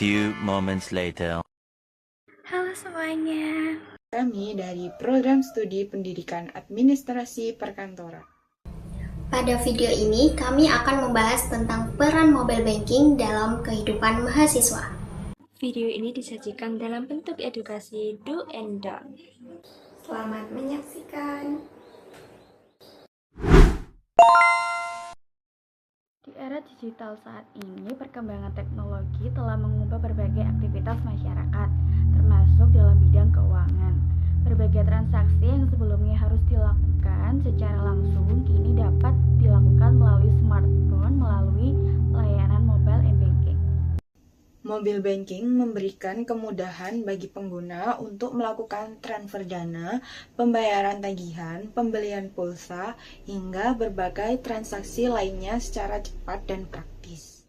few moments later. Halo semuanya. Kami dari Program Studi Pendidikan Administrasi Perkantoran. Pada video ini, kami akan membahas tentang peran mobile banking dalam kehidupan mahasiswa. Video ini disajikan dalam bentuk edukasi do and don't. Selamat menyaksikan. Di era digital saat ini, perkembangan teknologi telah mengubah berbagai aktivitas masyarakat, termasuk dalam bidang keuangan. Berbagai transaksi yang sebelumnya harus dilakukan secara langsung, kini dapat dilakukan melalui smartphone melalui layanan mobile and banking. Mobile banking memberikan kemudahan bagi pengguna untuk melakukan transfer dana, pembayaran tagihan, pembelian pulsa, hingga berbagai transaksi lainnya secara cepat dan praktis.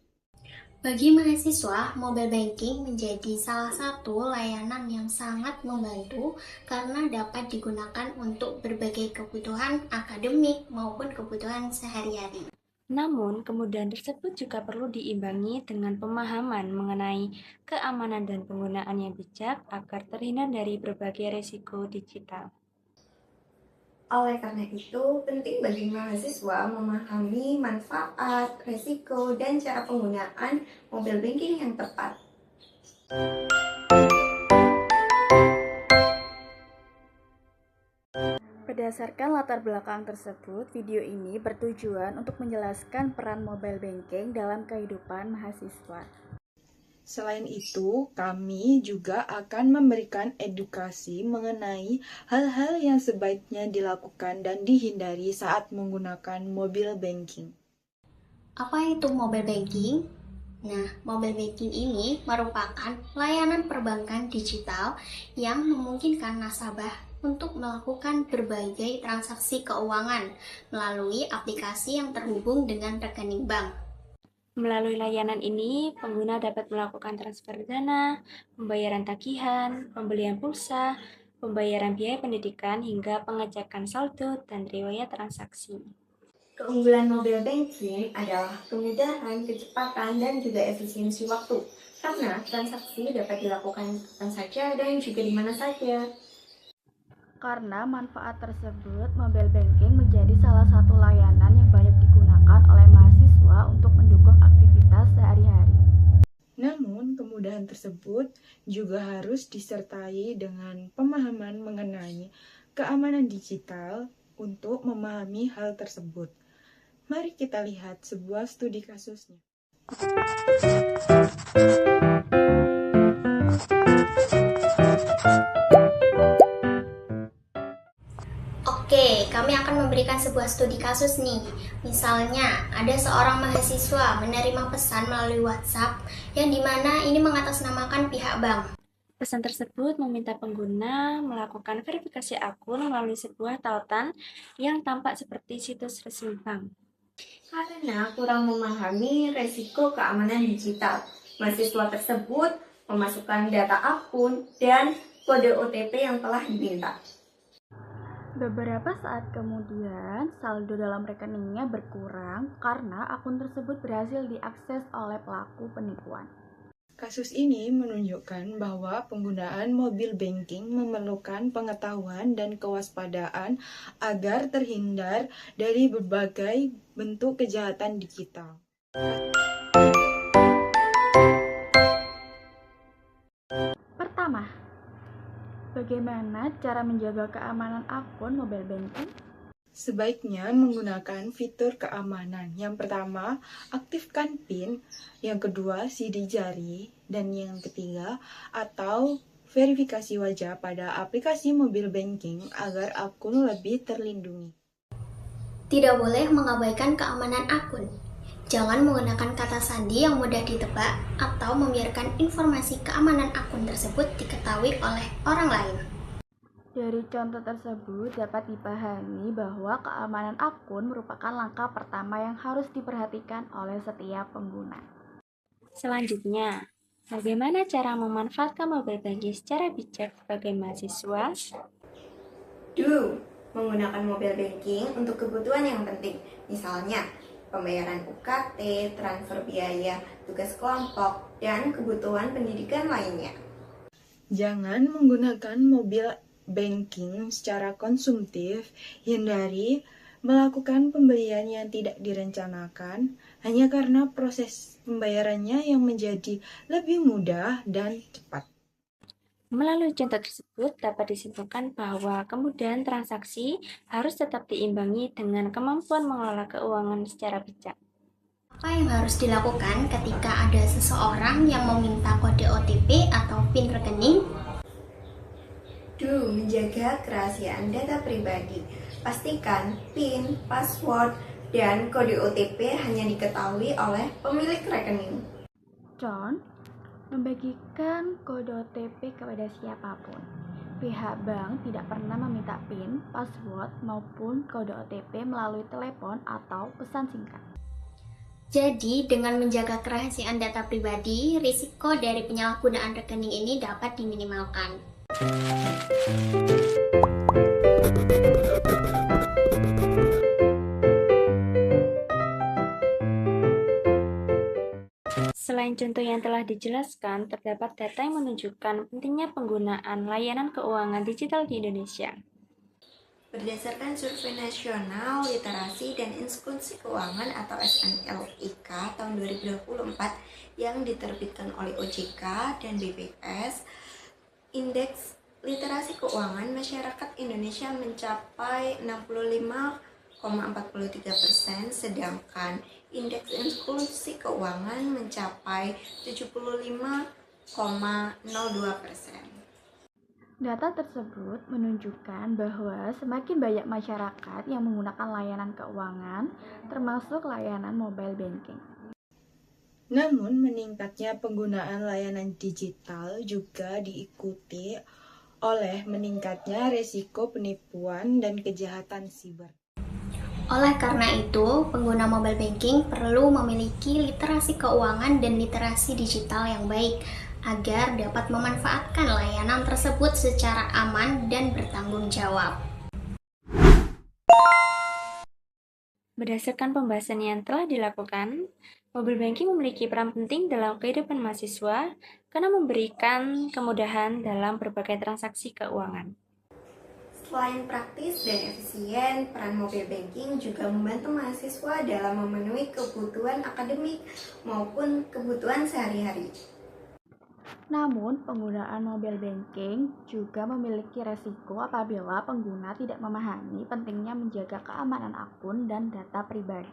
Bagi mahasiswa, mobile banking menjadi salah satu layanan yang sangat membantu karena dapat digunakan untuk berbagai kebutuhan akademik maupun kebutuhan sehari-hari. Namun, kemudahan tersebut juga perlu diimbangi dengan pemahaman mengenai keamanan dan penggunaan yang bijak agar terhindar dari berbagai risiko digital. Oleh karena itu, penting bagi mahasiswa memahami manfaat, risiko, dan cara penggunaan mobile banking yang tepat. Berdasarkan latar belakang tersebut, video ini bertujuan untuk menjelaskan peran mobile banking dalam kehidupan mahasiswa. Selain itu, kami juga akan memberikan edukasi mengenai hal-hal yang sebaiknya dilakukan dan dihindari saat menggunakan mobile banking. Apa itu mobile banking? Nah, mobile banking ini merupakan layanan perbankan digital yang memungkinkan nasabah untuk melakukan berbagai transaksi keuangan melalui aplikasi yang terhubung dengan rekening bank. Melalui layanan ini, pengguna dapat melakukan transfer dana, pembayaran tagihan, pembelian pulsa, pembayaran biaya pendidikan, hingga pengecekan saldo dan riwayat transaksi. Keunggulan mobile banking adalah kemudahan, kecepatan, dan juga efisiensi waktu. Karena transaksi dapat dilakukan kapan saja dan juga di mana saja. Karena manfaat tersebut, mobile banking menjadi salah satu layanan yang banyak digunakan oleh mahasiswa untuk mendukung aktivitas sehari-hari. Namun, kemudahan tersebut juga harus disertai dengan pemahaman mengenai keamanan digital untuk memahami hal tersebut. Mari kita lihat sebuah studi kasusnya. Oke, kami akan memberikan sebuah studi kasus nih. Misalnya, ada seorang mahasiswa menerima pesan melalui WhatsApp yang dimana ini mengatasnamakan pihak bank. Pesan tersebut meminta pengguna melakukan verifikasi akun melalui sebuah tautan yang tampak seperti situs resmi bank. Karena kurang memahami resiko keamanan digital, mahasiswa tersebut memasukkan data akun dan kode OTP yang telah diminta. Beberapa saat kemudian, saldo dalam rekeningnya berkurang karena akun tersebut berhasil diakses oleh pelaku penipuan. Kasus ini menunjukkan bahwa penggunaan mobile banking memerlukan pengetahuan dan kewaspadaan agar terhindar dari berbagai bentuk kejahatan digital. Pertama, bagaimana cara menjaga keamanan akun mobile banking? Sebaiknya menggunakan fitur keamanan. Yang pertama, aktifkan PIN. Yang kedua, sidik jari. Dan yang ketiga, atau verifikasi wajah pada aplikasi mobile banking agar akun lebih terlindungi. Tidak boleh mengabaikan keamanan akun. Jangan menggunakan kata sandi yang mudah ditebak atau membiarkan informasi keamanan akun tersebut diketahui oleh orang lain. Dari contoh tersebut dapat dipahami bahwa keamanan akun merupakan langkah pertama yang harus diperhatikan oleh setiap pengguna. Selanjutnya, bagaimana cara memanfaatkan mobile banking secara bijak sebagai mahasiswa? Do, menggunakan mobile banking untuk kebutuhan yang penting. Misalnya, pembayaran UKT, transfer biaya, tugas kelompok, dan kebutuhan pendidikan lainnya. Jangan menggunakan mobile banking secara konsumtif. Hindari melakukan pembelian yang tidak direncanakan hanya karena proses pembayarannya yang menjadi lebih mudah dan cepat. Melalui contoh tersebut dapat disimpulkan bahwa kemudahan transaksi harus tetap diimbangi dengan kemampuan mengelola keuangan secara bijak. Apa yang harus dilakukan ketika ada seseorang yang meminta kode OTP atau PIN rekening? Menjaga kerahasiaan data pribadi. Pastikan PIN, password, dan kode OTP hanya diketahui oleh pemilik rekening. John, membagikan kode OTP kepada siapapun. Pihak bank tidak pernah meminta PIN, password, maupun kode OTP melalui telepon atau pesan singkat. Jadi, dengan menjaga kerahasiaan data pribadi, risiko dari penyalahgunaan rekening ini dapat diminimalkan. Selain contoh yang telah dijelaskan, terdapat data yang menunjukkan pentingnya penggunaan layanan keuangan digital di Indonesia. Berdasarkan Survei Nasional Literasi dan Inklusi Keuangan atau SNLIK tahun 2024 yang diterbitkan oleh OJK dan BPS, indeks literasi keuangan masyarakat Indonesia mencapai 65,43%, sedangkan indeks inklusi keuangan mencapai 75,02%. Data tersebut menunjukkan bahwa semakin banyak masyarakat yang menggunakan layanan keuangan, termasuk layanan mobile banking. Namun, meningkatnya penggunaan layanan digital juga diikuti oleh meningkatnya risiko penipuan dan kejahatan siber. Oleh karena itu, pengguna mobile banking perlu memiliki literasi keuangan dan literasi digital yang baik agar dapat memanfaatkan layanan tersebut secara aman dan bertanggung jawab. Berdasarkan pembahasan yang telah dilakukan, mobile banking memiliki peran penting dalam kehidupan mahasiswa karena memberikan kemudahan dalam berbagai transaksi keuangan. Selain praktis dan efisien, peran mobile banking juga membantu mahasiswa dalam memenuhi kebutuhan akademik maupun kebutuhan sehari-hari. Namun, penggunaan mobile banking juga memiliki resiko apabila pengguna tidak memahami pentingnya menjaga keamanan akun dan data pribadi.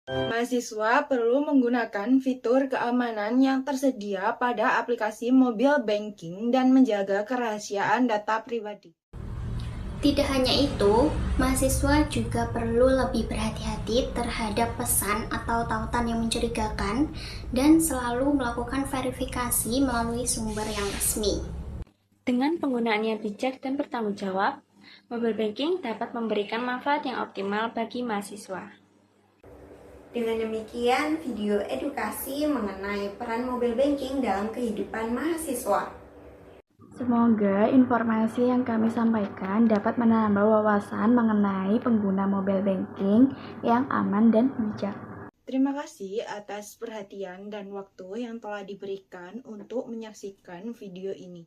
Mahasiswa perlu menggunakan fitur keamanan yang tersedia pada aplikasi mobile banking dan menjaga kerahasiaan data pribadi. Tidak hanya itu, mahasiswa juga perlu lebih berhati-hati terhadap pesan atau tautan yang mencurigakan dan selalu melakukan verifikasi melalui sumber yang resmi. Dengan penggunaan yang bijak dan bertanggung jawab, mobile banking dapat memberikan manfaat yang optimal bagi mahasiswa. Dengan demikian, video edukasi mengenai peran mobile banking dalam kehidupan mahasiswa. Semoga informasi yang kami sampaikan dapat menambah wawasan mengenai pengguna mobile banking yang aman dan bijak. Terima kasih atas perhatian dan waktu yang telah diberikan untuk menyaksikan video ini.